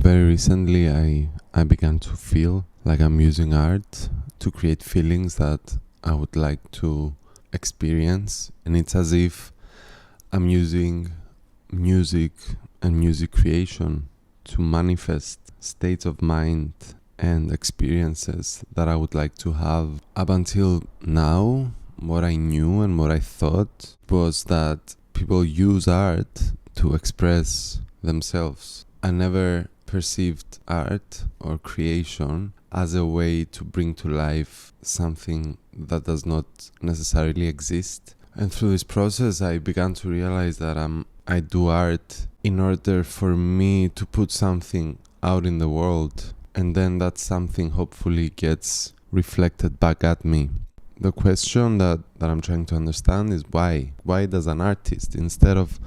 Very recently, I began to feel like I'm using art to create feelings that I would like to experience. And it's as if I'm using music and music creation to manifest states of mind and experiences that I would like to have. Up until now, what I knew and what I thought was that people use art to express themselves. I never perceived art or creation as a way to bring to life something that does not necessarily exist. And through this process, I began to realize that I do art in order for me to put something out in the world, and then that something hopefully gets reflected back at me. The question that I'm trying to understand is why? Why does an artist, instead of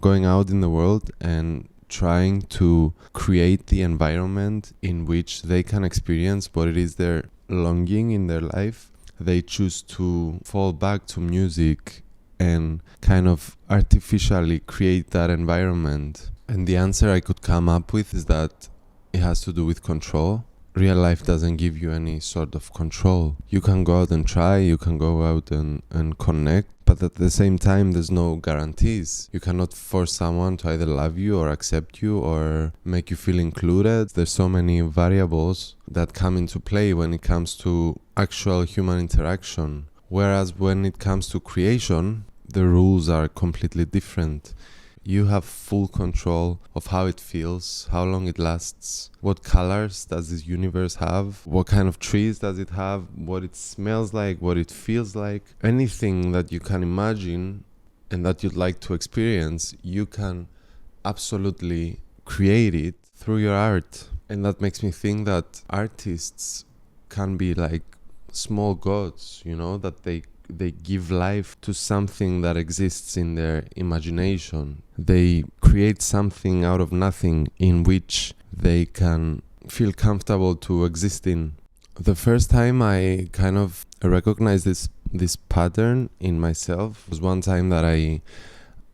going out in the world and trying to create the environment in which they can experience what it is they're longing in their life, they choose to fall back to music and kind of artificially create that environment? And the answer I could come up with is that it has to do with control. Real life doesn't give you any sort of control. You can go out and try, you can go out and connect, but at the same time, there's no guarantees. You cannot force someone to either love you or accept you or make you feel included. There's so many variables that come into play when it comes to actual human interaction. Whereas when it comes to creation, the rules are completely different. You have full control of how it feels, how long it lasts, what colors does this universe have, what kind of trees does it have, what it smells like, what it feels like. Anything that you can imagine and that you'd like to experience, you can absolutely create it through your art. And that makes me think that artists can be like small gods, that they give life to something that exists in their imagination. They create something out of nothing in which they can feel comfortable to exist in. The first time I kind of recognized this pattern in myself was one time that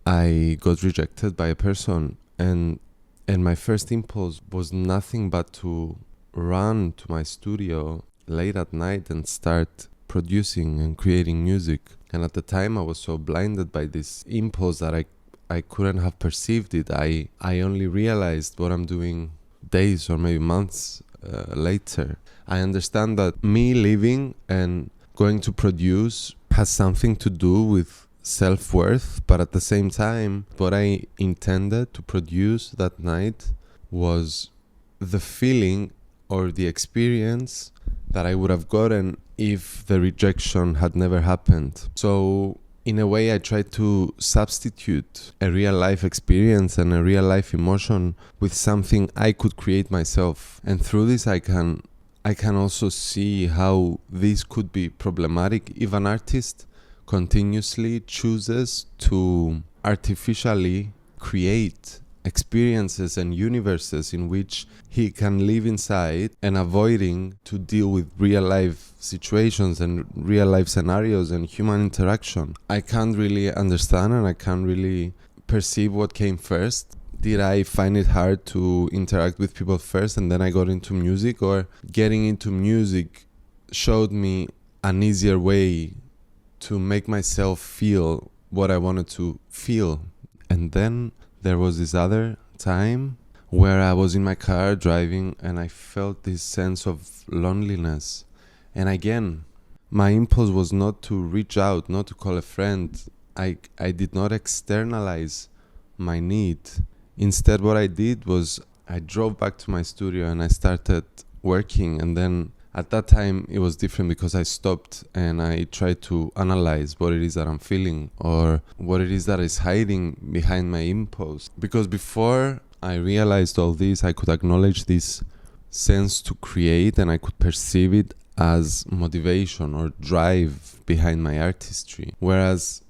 I got rejected by a person, and my first impulse was nothing but to run to my studio late at night and start producing and creating music. And at the time I was so blinded by this impulse that I couldn't have perceived it. I only realized what I'm doing days or maybe months later. I understand that me leaving and going to produce has something to do with self-worth, but at the same time, what I intended to produce that night was the feeling or the experience that I would have gotten if the rejection had never happened. So in a way, I tried to substitute a real life experience and a real life emotion with something I could create myself. And through this, I can also see how this could be problematic if an artist continuously chooses to artificially create experiences and universes in which he can live inside and avoiding to deal with real life situations and real life scenarios and human interaction. I can't really understand and I can't really perceive what came first. Did I find it hard to interact with people first and then I got into music, or getting into music showed me an easier way to make myself feel what I wanted to feel? And then there was this other time where I was in my car driving and I felt this sense of loneliness. And again, my impulse was not to reach out, not to call a friend. I did not externalize my need. Instead, what I did was I drove back to my studio and I started working. And then at that time, it was different because I stopped and I tried to analyze what it is that I'm feeling or what it is that is hiding behind my impulse. Because before I realized all this, I could acknowledge this sense to create and I could perceive it as motivation or drive behind my artistry. Whereas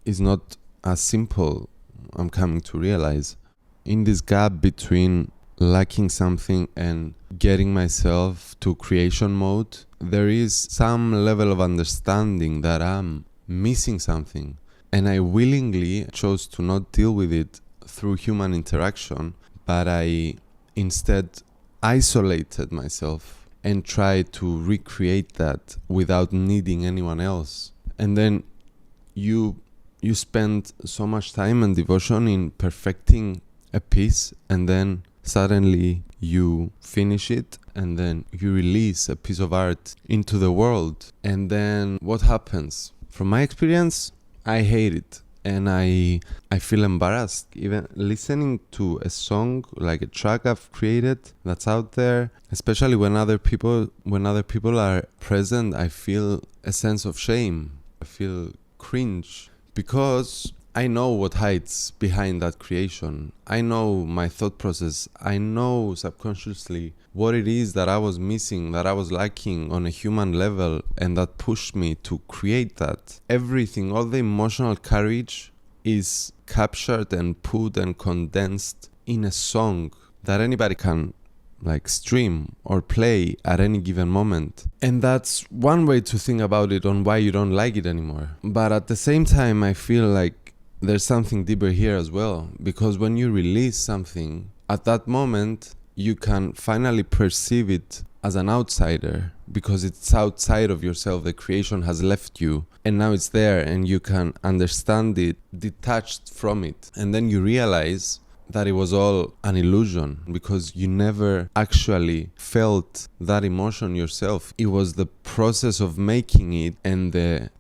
it's not as simple, I'm coming to realize. In this gap between lacking something and getting myself to creation mode, there is some level of understanding that I'm missing something, and I willingly chose to not deal with it through human interaction, but I instead isolated myself and tried to recreate that without needing anyone else. And then you spend so much time and devotion in perfecting a piece, and then suddenly you finish it, and then you release a piece of art into the world. And then what happens? From my experience, I hate it. And I feel embarrassed even listening to a song, like a track I've created that's out there, especially when other people are present. I feel a sense of shame. I feel cringe because I know what hides behind that creation. I know my thought process. I know subconsciously what it is that I was missing, that I was lacking on a human level, and that pushed me to create that. Everything, all the emotional courage is captured and put and condensed in a song that anybody can stream or play at any given moment. And that's one way to think about it on why you don't like it anymore. But at the same time, I feel like there's something deeper here as well, because when you release something, at that moment, you can finally perceive it as an outsider, because it's outside of yourself. The creation has left you, and now it's there, and you can understand it detached from it. And then you realize that it was all an illusion, because you never actually felt that emotion yourself. It was the process of making it, and the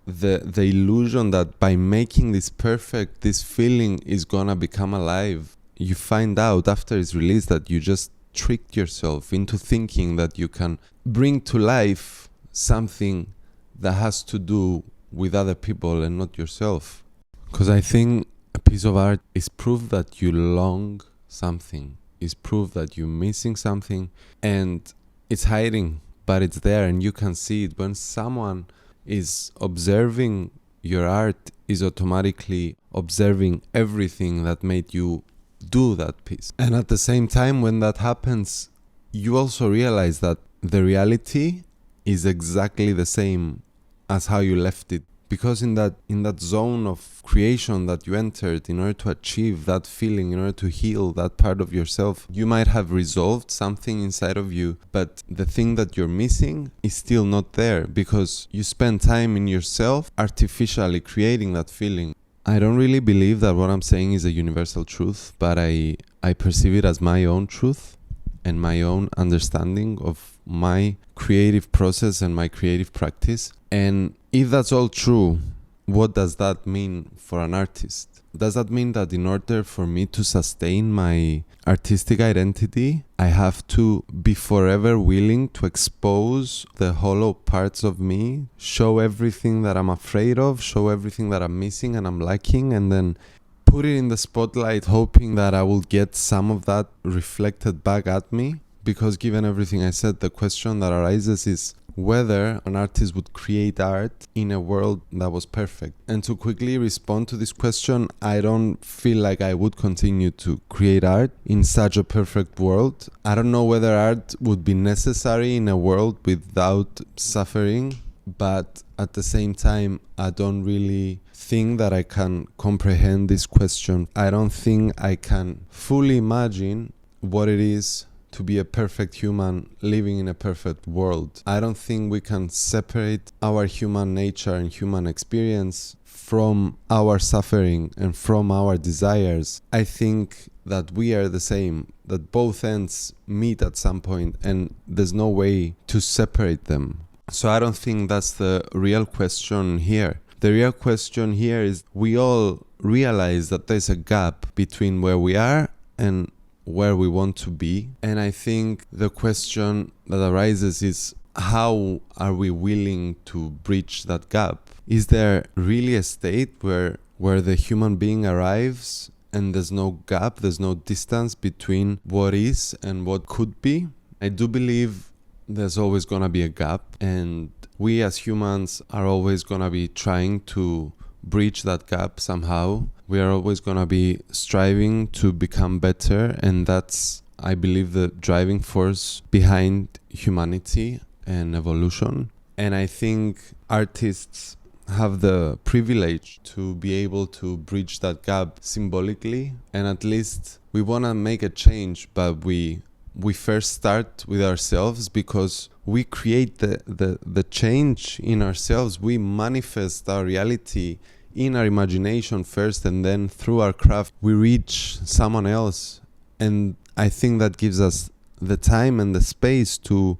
illusion that by making this perfect, this feeling is gonna become alive. You find out after it's released that you just tricked yourself into thinking that you can bring to life something that has to do with other people and not yourself. Because I think a piece of art is proof that you long something, is proof that you're missing something, and it's hiding, but it's there and you can see it. When someone is observing your art, is automatically observing everything that made you do that piece. And at the same time, when that happens, you also realize that the reality is exactly the same as how you left it. Because in that zone of creation that you entered, in order to achieve that feeling, in order to heal that part of yourself, you might have resolved something inside of you, but the thing that you're missing is still not there, because you spend time in yourself artificially creating that feeling. I don't really believe that what I'm saying is a universal truth, but I perceive it as my own truth and my own understanding of my creative process and my creative practice. And if that's all true, what does that mean for an artist? Does that mean that in order for me to sustain my artistic identity, I have to be forever willing to expose the hollow parts of me, show everything that I'm afraid of, show everything that I'm missing and I'm lacking, and then put it in the spotlight, hoping that I will get some of that reflected back at me? Because given everything I said, the question that arises is whether an artist would create art in a world that was perfect. And to quickly respond to this question, I don't feel like I would continue to create art in such a perfect world. I don't know whether art would be necessary in a world without suffering, but at the same time, I don't really think that I can comprehend this question. I don't think I can fully imagine what it is to be a perfect human living in a perfect world. I don't think we can separate our human nature and human experience from our suffering and from our desires. I think that we are the same, that both ends meet at some point, and there's no way to separate them. So I don't think that's the real question here. The real question here is we all realize that there's a gap between where we are and where we want to be. And I think the question that arises is, how are we willing to bridge that gap? Is there really a state where the human being arrives and there's no gap, there's no distance between what is and what could be? I do believe there's always gonna be a gap, and we as humans are always gonna be trying to bridge that gap somehow. We are always going to be striving to become better, and that's, I believe, the driving force behind humanity and evolution. And I think artists have the privilege to be able to bridge that gap symbolically, and at least we want to make a change, but we we first start with ourselves, because we create the change in ourselves. We manifest our reality in our imagination first, and then through our craft we reach someone else. And I think that gives us the time and the space to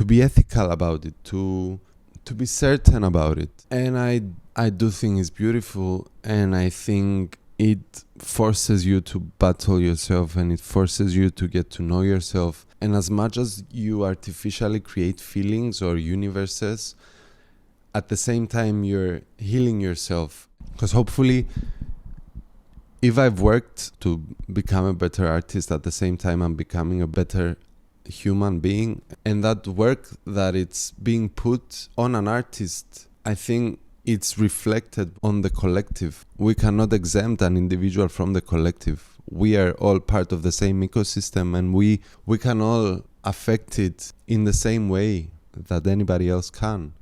be ethical about it, to be certain about it. And I do think it's beautiful, and I think it forces you to battle yourself, and it forces you to get to know yourself. And as much as you artificially create feelings or universes, at the same time you're healing yourself. Because hopefully, if I've worked to become a better artist, at the same time I'm becoming a better human being, and that work that it's being put on an artist, I think it's reflected on the collective. We cannot exempt an individual from the collective. We are all part of the same ecosystem, and we can all affect it in the same way that anybody else can.